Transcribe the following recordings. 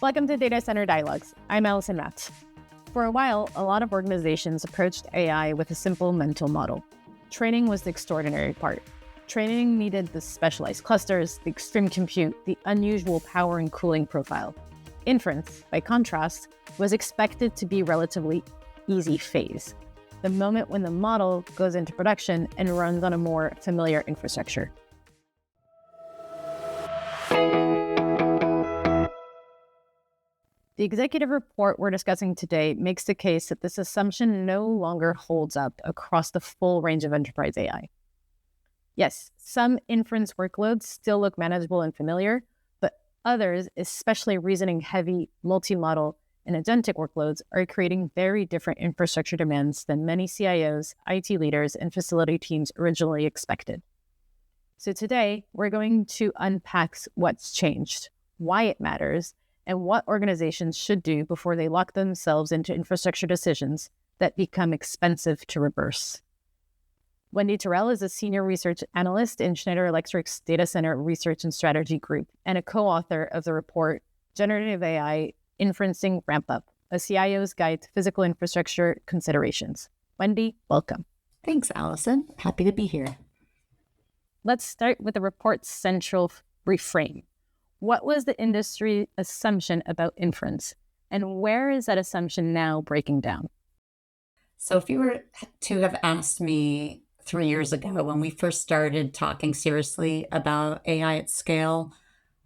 Welcome to Data Center Dialogues. I'm Alison Matte. For a while, a lot of organizations approached AI with a simple mental model. Training was the extraordinary part. Training needed the specialized clusters, the extreme compute, the unusual power and cooling profile. Inference, by contrast, was expected to be relatively easy phase, the moment when the model goes into production and runs on a more familiar infrastructure. The executive report we're discussing today makes the case that this assumption no longer holds up across the full range of enterprise AI. Yes, some inference workloads still look manageable and familiar, but others, especially reasoning-heavy, multi-model, and agentic workloads, are creating very different infrastructure demands than many CIOs, IT leaders, and facility teams originally expected. So today, we're going to unpack what's changed, why it matters, and what organizations should do before they lock themselves into infrastructure decisions that become expensive to reverse. Wendy Torell is a senior research analyst in Schneider Electric's Data Center Research and Strategy Group and a co-author of the report Generative AI Inferencing Ramp-Up, a CIO's Guide to Physical Infrastructure Considerations. Wendy, welcome. Thanks, Allison. Happy to be here. Let's start with the report's central reframe. What was the industry assumption about inference, and where is that assumption now breaking down? So if you were to have asked me 3 years ago when we first started talking seriously about AI at scale,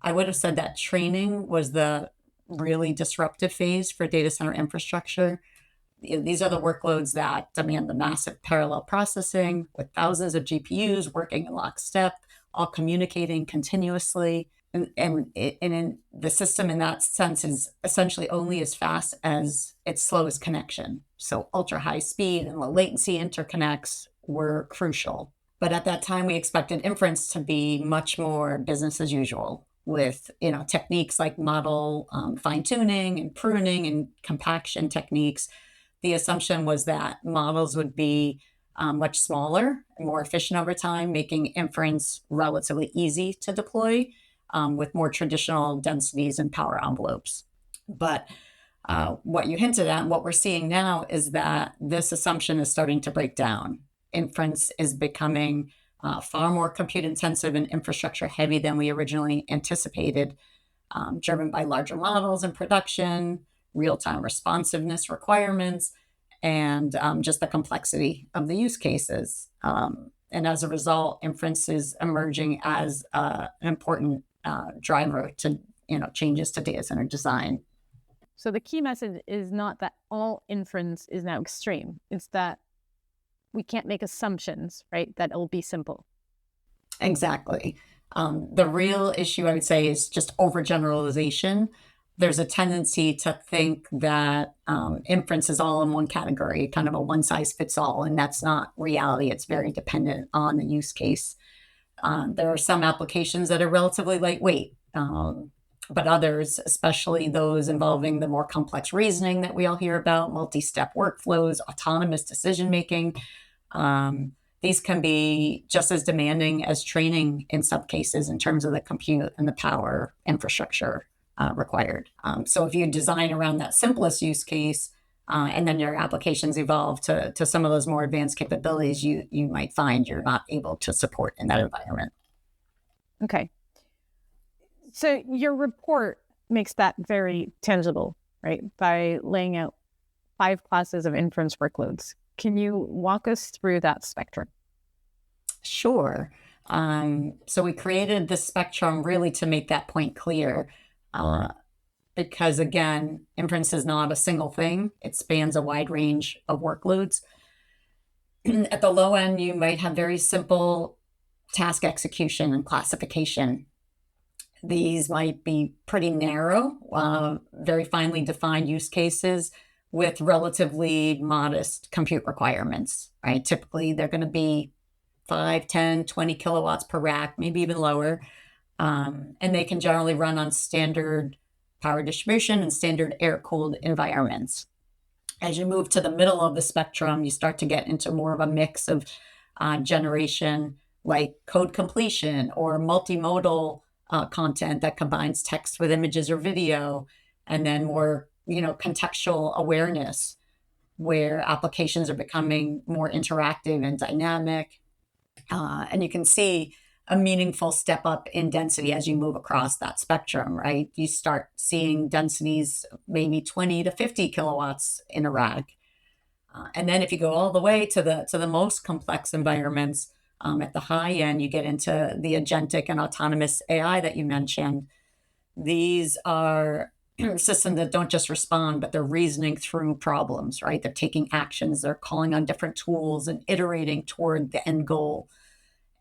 I would have said that training was the really disruptive phase for data center infrastructure. These are the workloads that demand the massive parallel processing with thousands of GPUs working in lockstep, all communicating continuously. And in the system in that sense is essentially only as fast as its slowest connection. So ultra high speed and low latency interconnects were crucial. But at that time, we expected inference to be much more business as usual with techniques like model fine tuning and pruning and compaction techniques. The assumption was that models would be much smaller and more efficient over time, making inference relatively easy to deploy. With more traditional densities and power envelopes. But what you hinted at, and what we're seeing now, is that this assumption is starting to break down. Inference is becoming far more compute intensive and infrastructure heavy than we originally anticipated, driven by larger models in production, real-time responsiveness requirements, and just the complexity of the use cases. And as a result, inference is emerging as an important driver to changes to data center design. So the key message is not that all inference is now extreme. It's that we can't make assumptions, right? That it'll be simple. Exactly. The real issue, I would say, is just overgeneralization. There's a tendency to think that inference is all in one category, kind of a one size fits all, and that's not reality. It's very dependent on the use case. There are some applications that are relatively lightweight, but others, especially those involving the more complex reasoning that we all hear about, multi-step workflows, autonomous decision-making, these can be just as demanding as training in some cases in terms of the compute and the power infrastructure required. So if you design around that simplest use case, and then your applications evolve to some of those more advanced capabilities, you might find you're not able to support in that environment. Okay. So your report makes that very tangible, right? By laying out 5 classes of inference workloads. Can you walk us through that spectrum? Sure. So we created this spectrum really to make that point clear. Because again, inference is not a single thing. It spans a wide range of workloads. At the low end, you might have very simple task execution and classification. These might be pretty narrow, very finely defined use cases with relatively modest compute requirements, right? Typically, they're going to be 5, 10, 20 kilowatts per rack, maybe even lower. And they can generally run on standard power distribution and standard air-cooled environments. As you move to the middle of the spectrum, you start to get into more of a mix of generation like code completion or multimodal content that combines text with images or video. and then more, contextual awareness, where applications are becoming more interactive and dynamic. And you can see a meaningful step up in density as you move across that spectrum, right? You start seeing densities maybe 20 to 50 kilowatts in a rack. And then if you go all the way to the most complex environments, at the high end, you get into the agentic and autonomous AI that you mentioned. These are systems that don't just respond, but they're reasoning through problems, right? They're taking actions, they're calling on different tools and iterating toward the end goal.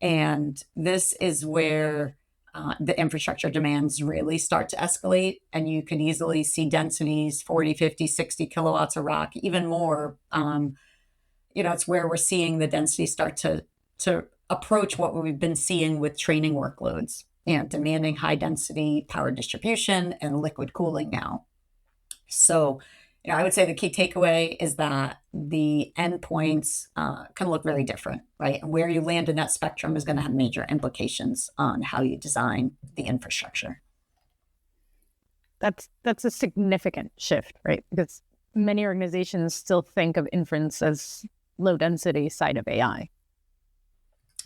And this is where the infrastructure demands really start to escalate. And you can easily see densities 40, 50, 60 kilowatts a rack, even more. It's where we're seeing the density start to approach what we've been seeing with training workloads, demanding high density power distribution and liquid cooling now. So, I would say the key takeaway is that the endpoints can look very different, right? And where you land in that spectrum is going to have major implications on how you design the infrastructure. That's a significant shift, right? Because many organizations still think of inference as low density side of AI.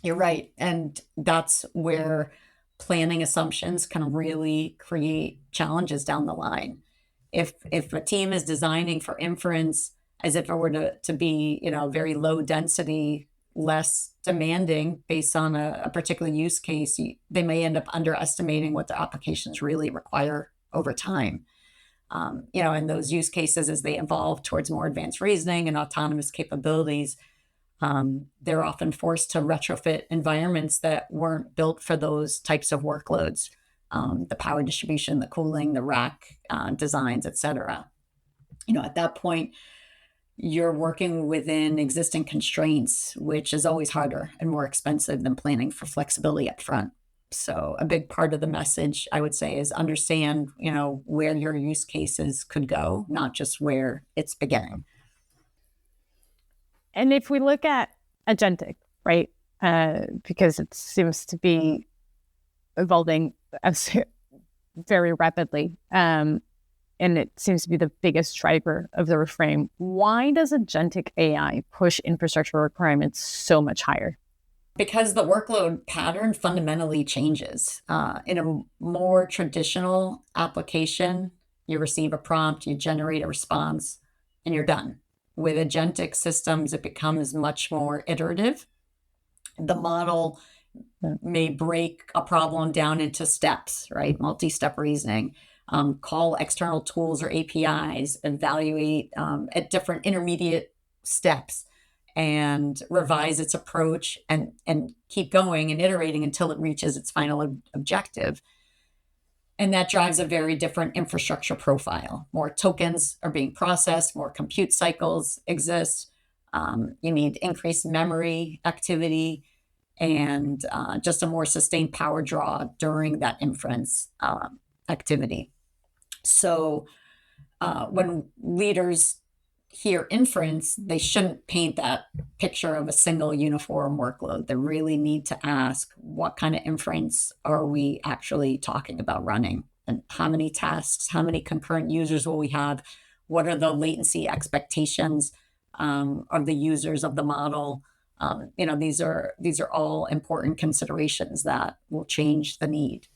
You're right. And that's where planning assumptions can really create challenges down the line. If a team is designing for inference as if it were to be, very low density, less demanding based on a particular use case, they may end up underestimating what the applications really require over time. And those use cases, as they evolve towards more advanced reasoning and autonomous capabilities, they're often forced to retrofit environments that weren't built for those types of workloads. The power distribution, the cooling, the rack designs, et cetera. At that point, you're working within existing constraints, which is always harder and more expensive than planning for flexibility up front. So a big part of the message, I would say, is understand, where your use cases could go, not just where it's beginning. And if we look at agentic, right, because it seems to be evolving very rapidly, and it seems to be the biggest driver of the reframe. Why does agentic AI push infrastructure requirements so much higher? Because the workload pattern fundamentally changes. In a more traditional application, you receive a prompt, you generate a response, and you're done. With agentic systems, it becomes much more iterative. The model may break a problem down into steps, right? Multi-step reasoning, call external tools or APIs, evaluate at different intermediate steps, and revise its approach and keep going and iterating until it reaches its final objective. And that drives a very different infrastructure profile. More tokens are being processed, more compute cycles exist. You need increased memory activity and just a more sustained power draw during that inference activity. So when leaders hear inference, they shouldn't paint that picture of a single uniform workload. They really need to ask, what kind of inference are we actually talking about running? And how many tasks, how many concurrent users will we have? What are the latency expectations of the users of the model? These are all important considerations that will change the need.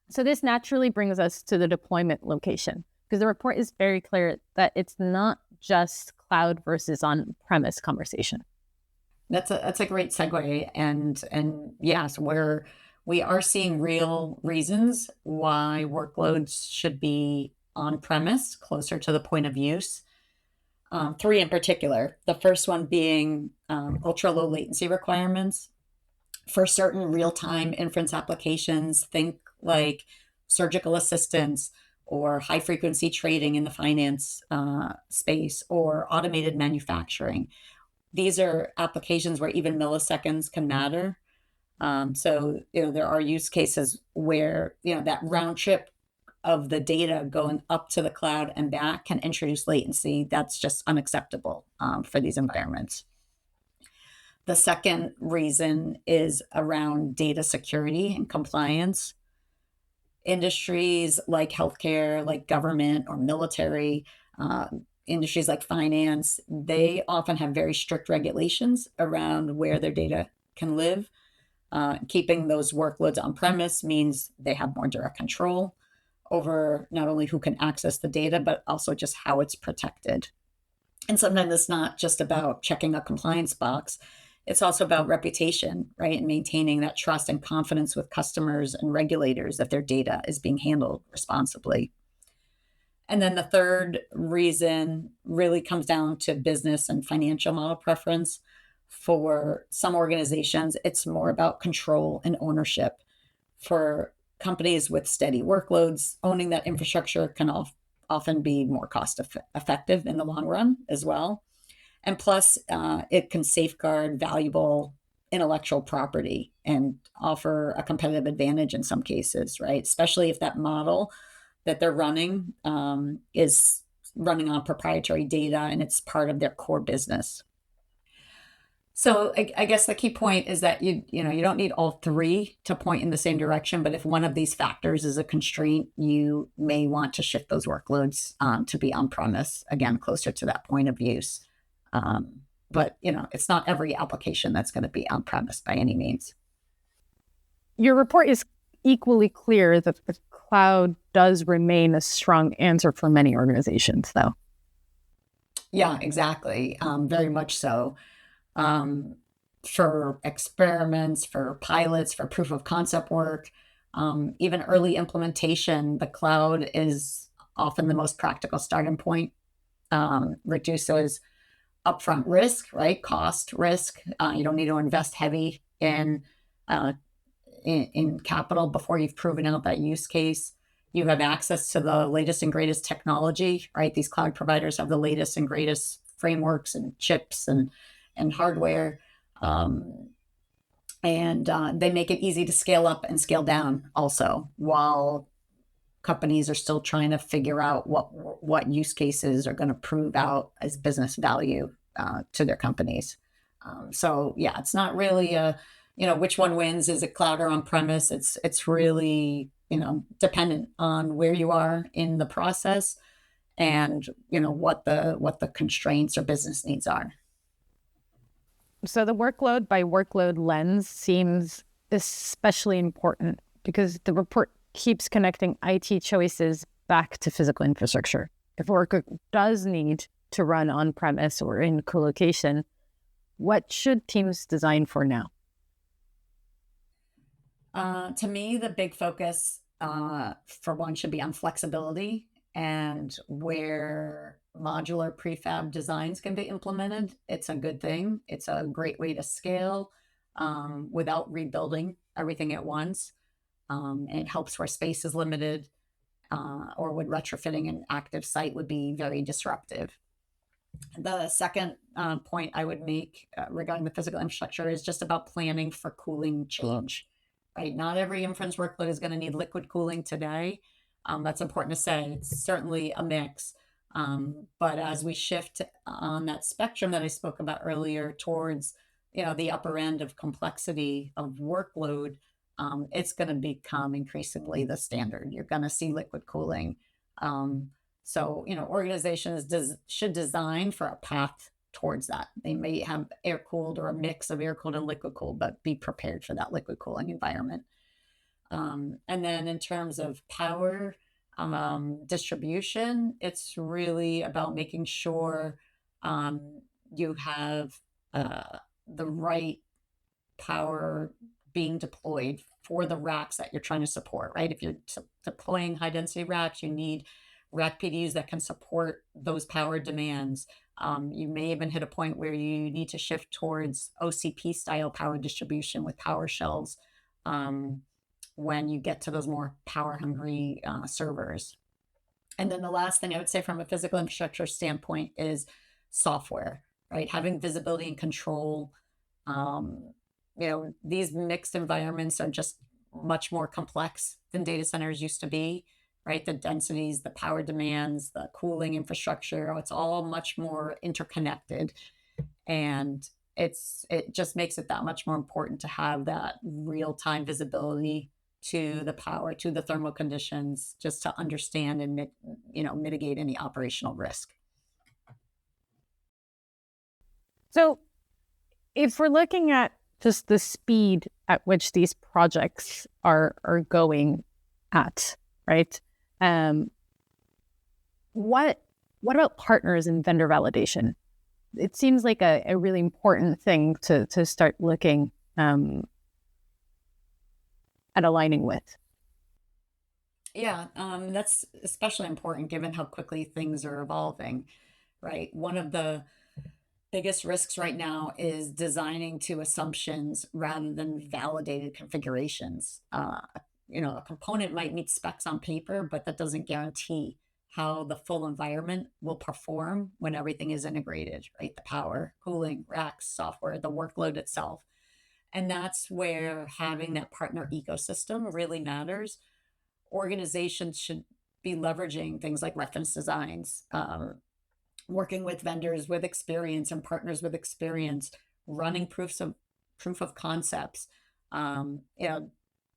So this naturally brings us to the deployment location, because the report is very clear that it's not just cloud versus on-premise conversation. That's a great segue, and yes, where we are seeing real reasons why workloads should be on-premise, closer to the point of use. Three in particular. The first one being ultra low latency requirements for certain real-time inference applications. Think like surgical assistance or high frequency trading in the finance space or automated manufacturing. These are applications where even milliseconds can matter. So, there are use cases where, that round trip of the data going up to the cloud and back can introduce latency that's just unacceptable for these environments. The second reason is around data security and compliance. Industries like healthcare, like government or military, industries like finance, they often have very strict regulations around where their data can live. Keeping those workloads on premise means they have more direct control over not only who can access the data, but also just how it's protected. And sometimes it's not just about checking a compliance box. It's also about reputation, right? And maintaining that trust and confidence with customers and regulators that their data is being handled responsibly. And then the third reason really comes down to business and financial model preference. For some organizations, it's more about control and ownership. For companies with steady workloads, owning that infrastructure can often be more cost effective in the long run as well. And plus, it can safeguard valuable intellectual property and offer a competitive advantage in some cases, right? Especially if that model that they're running is running on proprietary data and it's part of their core business. So I guess the key point is that you don't need all three to point in the same direction, but if one of these factors is a constraint, you may want to shift those workloads to be on premise, again, closer to that point of use. But it's not every application that's going to be on premise by any means. Your report is equally clear that the cloud does remain a strong answer for many organizations, though. Yeah, exactly. Very much so. For experiments, for pilots, for proof of concept work, even early implementation, the cloud is often the most practical starting point. Reduces upfront risk, right? Cost risk. You don't need to invest heavy in capital before you've proven out that use case. You have access to the latest and greatest technology, right? These cloud providers have the latest and greatest frameworks and chips and hardware. And they make it easy to scale up and scale down also, while companies are still trying to figure out what use cases are going to prove out as business value to their companies. So yeah, it's not really which one wins, is it cloud or on premise? It's really dependent on where you are in the process and what the constraints or business needs are. So the workload by workload lens seems especially important because the report keeps connecting IT choices back to physical infrastructure. If a worker does need to run on-premise or in colocation, what should teams design for now? To me, the big focus for one should be on flexibility and where modular prefab designs can be implemented. It's a good thing. It's a great way to scale without rebuilding everything at once. It helps where space is limited or when retrofitting an active site would be very disruptive. The second point I would make regarding the physical infrastructure is just about planning for cooling change. Right? Not every inference workload is going to need liquid cooling today. That's important to say. It's certainly a mix. But as we shift on that spectrum that I spoke about earlier towards the upper end of complexity of workload, it's going to become increasingly the standard. You're going to see liquid cooling. So organizations should design for a path towards that. They may have air cooled or a mix of air cooled and liquid cooled, but be prepared for that liquid cooling environment. And then in terms of power distribution, it's really about making sure you have the right power being deployed for the racks that you're trying to support, right? If you're deploying high density racks, you need rack PDUs that can support those power demands. You may even hit a point where you need to shift towards OCP style power distribution with power shelves when you get to those more power hungry servers. And then the last thing I would say from a physical infrastructure standpoint is software, right? Having visibility and control. These mixed environments are just much more complex than data centers used to be, right? The densities, the power demands, the cooling infrastructure, it's all much more interconnected. And it just makes it that much more important to have that real-time visibility to the power, to the thermal conditions, just to understand and mitigate any operational risk. So if we're looking at just the speed at which these projects are going at, right? What about partners and vendor validation? It seems like a really important thing to start looking at aligning with. Yeah, that's especially important given how quickly things are evolving, right? One of the biggest risks right now is designing to assumptions rather than validated configurations. A component might meet specs on paper, but that doesn't guarantee how the full environment will perform when everything is integrated, right? The power, cooling, racks, software, the workload itself. And that's where having that partner ecosystem really matters. Organizations should be leveraging things like reference designs, working with vendors with experience and partners with experience, running proof of concepts,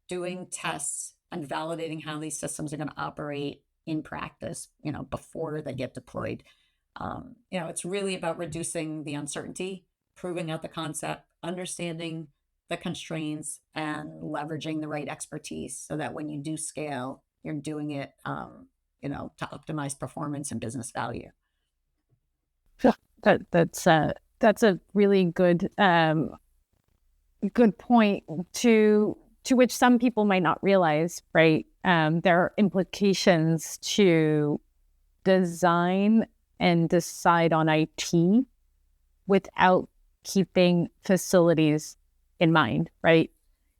doing tests and validating how these systems are going to operate in practice, before they get deployed. It's really about reducing the uncertainty, proving out the concept, understanding the constraints, and leveraging the right expertise so that when you do scale, you're doing it, to optimize performance and business value. That's a really good point to which some people might not realize, right? There are implications to design and decide on IT without keeping facilities in mind, right?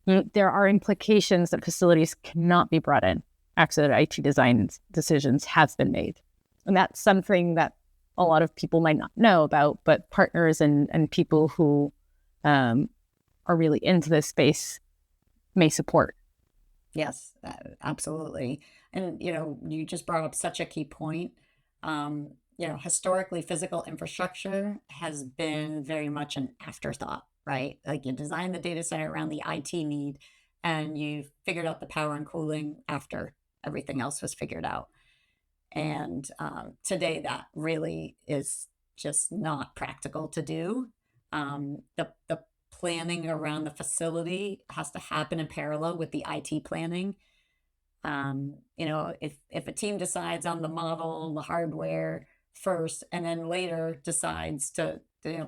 There are implications that facilities cannot be brought in after the IT design decisions have been made. And that's something that a lot of people might not know about, but partners and people who are really into this space may support. Yes, absolutely. And, you just brought up such a key point. Historically, physical infrastructure has been very much an afterthought, right? Like you design the data center around the IT need and you figured out the power and cooling after everything else was figured out. And today that really is just not practical to do. The planning around the facility has to happen in parallel with the IT planning. If a team decides on the model, the hardware first, and then later decides to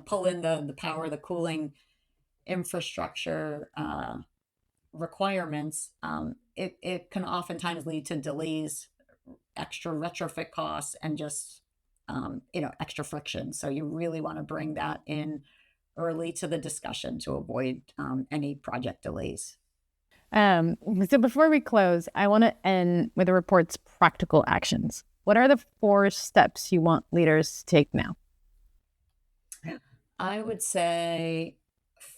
pull in the power, the cooling infrastructure requirements, it can oftentimes lead to delays, extra retrofit costs, and just extra friction. So you really want to bring that in early to the discussion to avoid any project delays. So before we close, I want to end with the report's practical actions. What are the 4 steps you want leaders to take now? I would say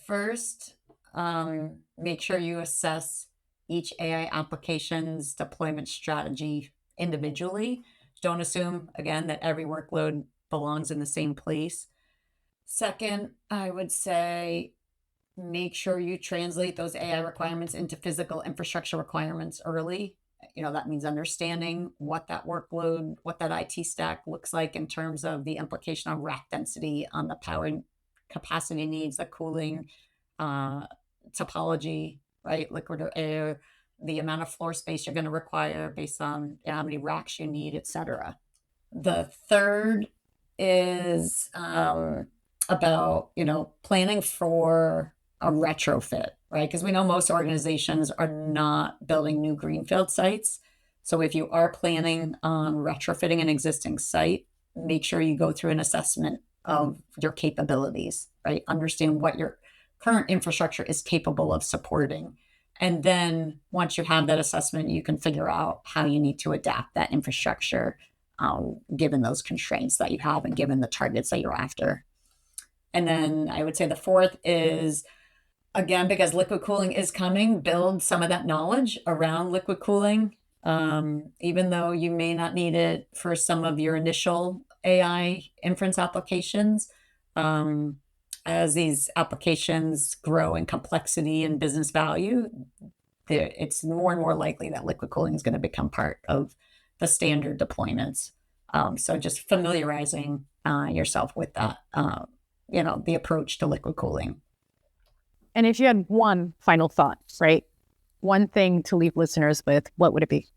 first, make sure you assess each AI application's deployment strategy individually. Don't assume, again, that every workload belongs in the same place. Second, I would say make sure you translate those AI requirements into physical infrastructure requirements early. That means understanding what that workload, what that IT stack looks like in terms of the implication on rack density, on the power capacity needs, the cooling topology, right? Liquid or air, the amount of floor space you're going to require based on how many racks you need, etc. The third is about, planning for a retrofit, right? Because we know most organizations are not building new greenfield sites. So if you are planning on retrofitting an existing site, make sure you go through an assessment of your capabilities, right? Understand what your current infrastructure is capable of supporting. And then once you have that assessment, you can figure out how you need to adapt that infrastructure given those constraints that you have and given the targets that you're after. And then I would say the fourth is, again, because liquid cooling is coming, build some of that knowledge around liquid cooling. Even though you may not need it for some of your initial AI inference applications, as these applications grow in complexity and business value, it's more and more likely that liquid cooling is going to become part of the standard deployments. So just familiarizing yourself with that, the approach to liquid cooling. And if you had one final thought, right? One thing to leave listeners with, what would it be?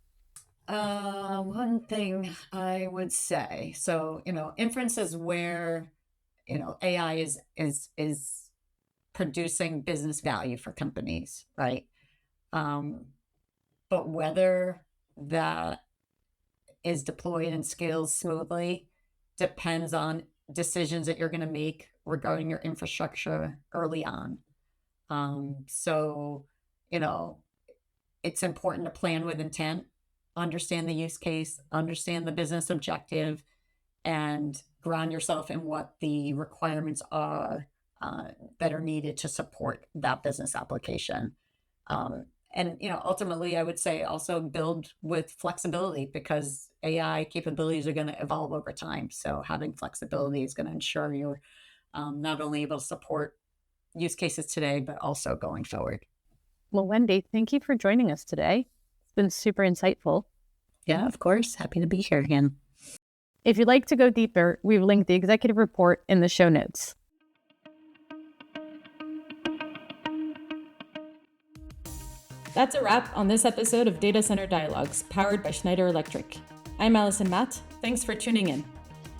One thing I would say, so, inference is where, AI is producing business value for companies, right? But whether that is deployed and scales smoothly depends on decisions that you're going to make regarding your infrastructure early on. So, it's important to plan with intent, understand the use case, understand the business objective, and ground yourself in what the requirements are that are needed to support that business application. And ultimately, I would say also build with flexibility, because AI capabilities are going to evolve over time. So having flexibility is going to ensure you're not only able to support use cases today, but also going forward. Well, Wendy, thank you for joining us today. It's been super insightful. Yeah, of course. Happy to be here again. If you'd like to go deeper, we've linked the executive report in the show notes. That's a wrap on this episode of Data Center Dialogues, powered by Schneider Electric. I'm Alison Matte. Thanks for tuning in.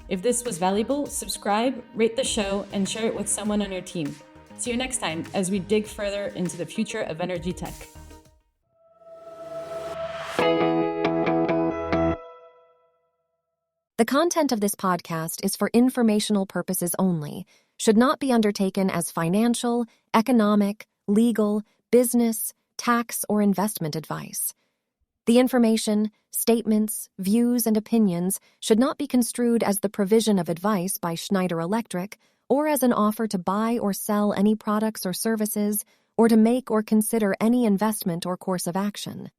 If this was valuable, subscribe, rate the show, and share it with someone on your team. See you next time as we dig further into the future of energy tech. The content of this podcast is for informational purposes only, should not be undertaken as financial, economic, legal, business, tax, or investment advice. The information, statements, views, and opinions should not be construed as the provision of advice by Schneider Electric or as an offer to buy or sell any products or services or to make or consider any investment or course of action.